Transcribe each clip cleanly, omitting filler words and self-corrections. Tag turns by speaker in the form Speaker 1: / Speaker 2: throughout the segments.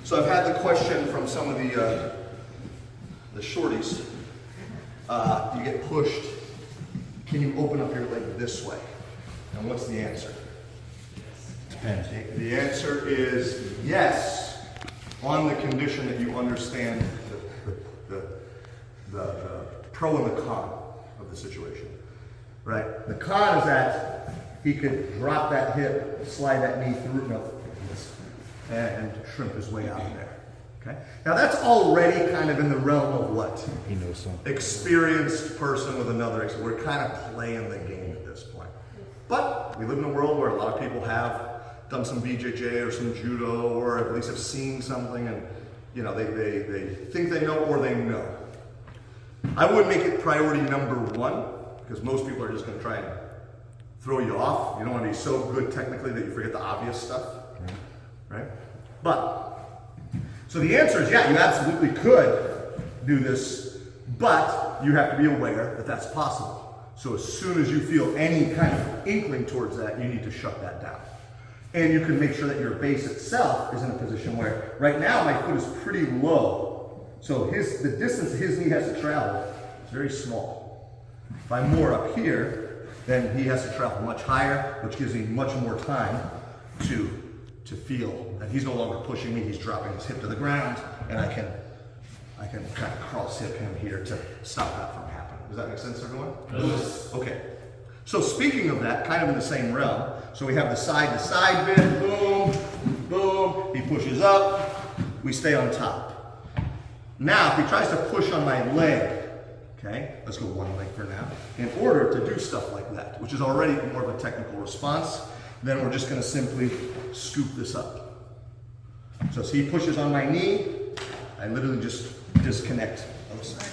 Speaker 1: So I've had the question from some of the shorties. You get pushed. Can you open up your leg this way? And what's the answer?
Speaker 2: Depends.
Speaker 1: The answer is yes, on the condition that you understand the pro and the con of the situation. Right? The con is that he could drop that hip, slide that knee through, and shrimp his way out of there. Okay? Now that's already kind of in the realm of what?
Speaker 2: He knows something.
Speaker 1: Experienced person with another. We're kind of playing the game at this point. But we live in a world where a lot of people have done some BJJ or some judo, or at least have seen something, and you know they think they know or they know. I would make it priority number one, because most people are just going to try and throw you off. You don't want to be so good technically that you forget the obvious stuff, right? But so the answer is yeah, you absolutely could do this, but you have to be aware that that's possible. So as soon as you feel any kind of inkling towards that, you need to shut that down. And you can make sure that your base itself is in a position where, right now my foot is pretty low. So the distance his knee has to travel is very small. If I'm more up here, then he has to travel much higher, which gives me much more time to feel that he's no longer pushing me, he's dropping his hip to the ground, and I can kind of cross hip him here to stop that from happening. Does that make sense, everyone?
Speaker 2: Yes.
Speaker 1: Okay. So speaking of that, kind of in the same realm, so we have the side-to-side bend, boom, boom, he pushes up, we stay on top. Now, if he tries to push on my leg, okay, let's go one leg for now, in order to do stuff like that, which is already more of a technical response, then we're just gonna simply scoop this up. So as he pushes on my knee, I literally just disconnect Osae.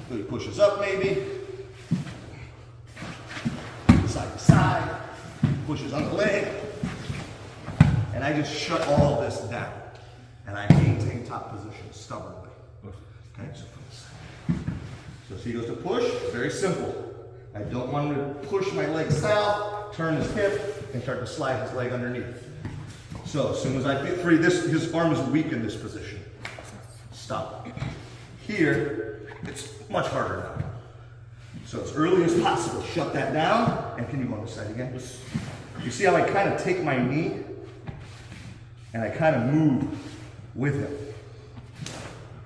Speaker 1: He pushes up maybe, side to side, pushes on the leg, and I just shut all of this down, and I maintain top position stubbornly. Okay, so from the side. So as he goes to push, very simple. I don't want him to push my leg south, turn his hip, and start to slide his leg underneath. So as soon as I feel free, his arm is weak in this position. Stop. Here, it's much harder now. So as early as possible, shut that down, and can you go on the side again? You see how I kind of take my knee, and I kind of move with him.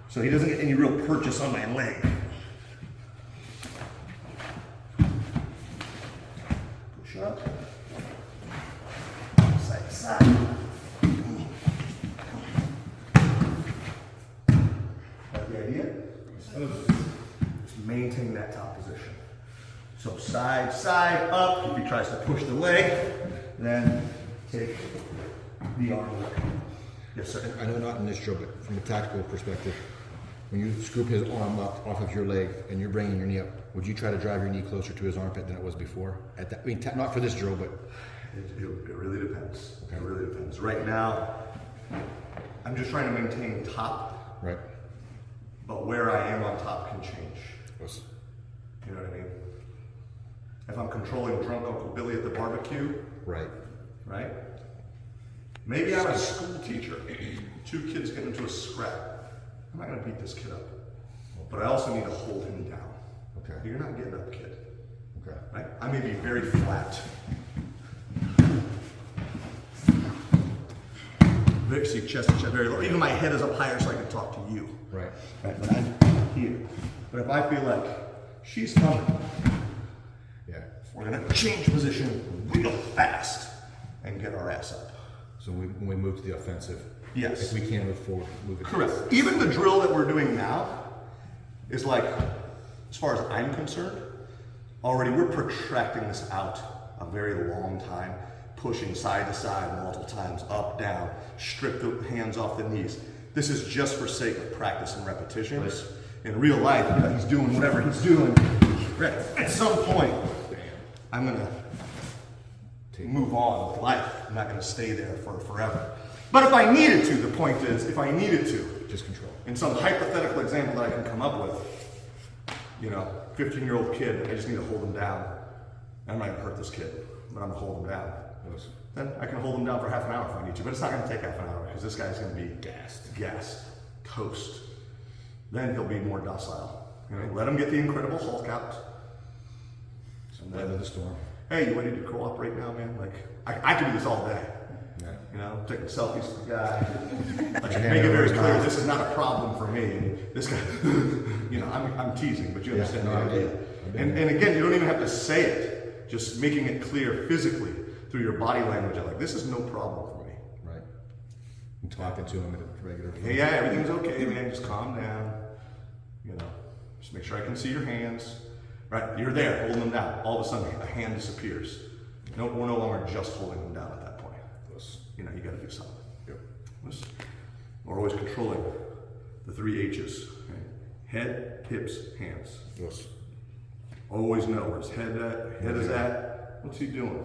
Speaker 1: So he doesn't get any real purchase on my leg. Push up, side to side. Got the idea? Just maintain that top position. So side, side, up. If he tries to push the leg, then take the arm away. Yes, sir.
Speaker 2: I know not in this drill, but from a tactical perspective, when you scoop his arm up off of your leg and you're bringing your knee up, would you try to drive your knee closer to his armpit than it was before? At that, I mean, not for this drill, but
Speaker 1: It really depends. Okay. It really depends. Right now, I'm just trying to maintain top.
Speaker 2: right.
Speaker 1: But where I am on top can change.
Speaker 2: Was-
Speaker 1: You know what I mean? If I'm controlling drunk Uncle Billy at the barbecue,
Speaker 2: Right.
Speaker 1: right? Maybe I'm a school teacher. Two kids get into a scrap. I'm not gonna beat this kid up. But I also need to hold him down.
Speaker 2: Okay.
Speaker 1: You're not getting up, kid.
Speaker 2: Okay.
Speaker 1: Right? I may be very flat. Very, see, chest to chest, very low. Even my head is up higher so I can talk to you.
Speaker 2: Right.
Speaker 1: Right, but I'm here. But if I feel like she's coming,
Speaker 2: Yeah.
Speaker 1: we're gonna change position real fast and get our ass up.
Speaker 2: So when we move to the offensive,
Speaker 1: Yes.
Speaker 2: if we can move forward, move it.
Speaker 1: Correct. Even the drill that we're doing now is like, as far as I'm concerned, already we're protracting this out a very long time, pushing side to side multiple times, up, down, strip the hands off the knees. This is just for sake of practice and repetitions. In real life, you know, he's doing whatever he's doing. At some point, I'm gonna move on with life. I'm not gonna stay there for forever. But if I needed to, the point is, if I needed to,
Speaker 2: Just control.
Speaker 1: in some hypothetical example that I can come up with, you know, 15-year-old kid, I just need to hold him down. I'm not gonna hurt this kid. but I'm gonna hold him down.
Speaker 2: Yes.
Speaker 1: Then I can hold him down for half an hour if I need to, but it's not gonna take half an hour because this guy's gonna be gassed, toast. Then he'll be more docile. You know, let him get the Incredible Hulk out.
Speaker 2: Some weather the storm.
Speaker 1: Hey, you ready to cooperate now, man? Like, I can do this all day.
Speaker 2: Yeah.
Speaker 1: You know, taking selfies with the guy. Like,
Speaker 2: Your
Speaker 1: make
Speaker 2: hand
Speaker 1: it
Speaker 2: over
Speaker 1: very
Speaker 2: his
Speaker 1: clear
Speaker 2: mouth.
Speaker 1: this is not a problem for me. And this guy, you know, I'm teasing, but you
Speaker 2: Yeah,
Speaker 1: understand
Speaker 2: no,
Speaker 1: the
Speaker 2: I
Speaker 1: idea.
Speaker 2: do.
Speaker 1: And again, you don't even have to say it. Just making it clear physically through your body language. I'm like, this is no problem for me.
Speaker 2: Right. I'm talking to him at a regular.
Speaker 1: Hey, yeah, everything's okay, man. Just calm down. You know, just make sure I can see your hands. Right, you're there, holding them down. All of a sudden, a hand disappears. No, we're no longer just holding them down at that point. You know, you got to do something.
Speaker 2: Yep.
Speaker 1: We're always controlling the 3 H's. Okay? Head, hips, hands.
Speaker 2: Yes.
Speaker 1: Always know where his head is at. What's he doing?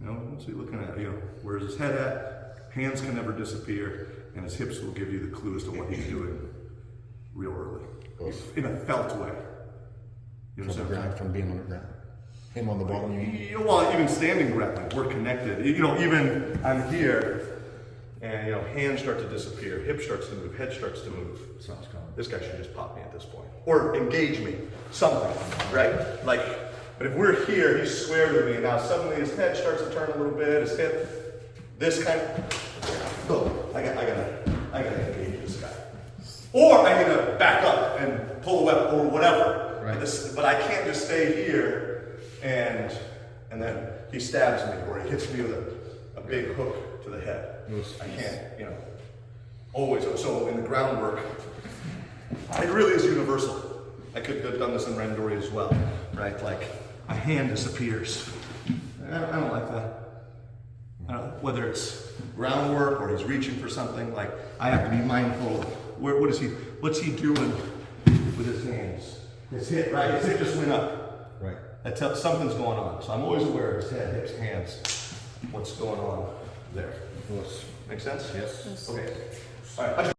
Speaker 1: You know, what's he looking at? You know, where's his head at? Hands can never disappear, and his hips will give you the clue as to what he's doing real early.
Speaker 2: Yes.
Speaker 1: In a felt way. You
Speaker 2: From the
Speaker 1: understand?
Speaker 2: ground, from being on the ground. Him on the bottom, you mean?
Speaker 1: You know, well, even standing grappling, we're connected. You know, even I'm here, and you know, hands start to disappear, hip starts to move, head starts to move.
Speaker 2: Sounds common.
Speaker 1: This guy should just pop me at this point, or engage me, something, right? Like, but if we're here, he's square to me, and now suddenly his head starts to turn a little bit, his hip, this kind of. Oh, I gotta engage this guy, or I need to back up and pull a weapon or whatever.
Speaker 2: Right.
Speaker 1: But I can't just stay here and then he stabs me or he hits me with a big hook to the head.
Speaker 2: Yes.
Speaker 1: I can't, you know. Always. So in the groundwork, it really is universal. I could have done this in Randori as well, right? Like a hand disappears. I don't like that. Whether it's groundwork or he's reaching for something, like I have to be mindful of what's he doing with his hands. His hip, right? His hip just went up.
Speaker 2: Right.
Speaker 1: That tells something's going on. So I'm always aware of his head, hips, hands, what's going on there.
Speaker 2: Yes.
Speaker 1: Make sense?
Speaker 2: Yes.
Speaker 1: Okay. All right.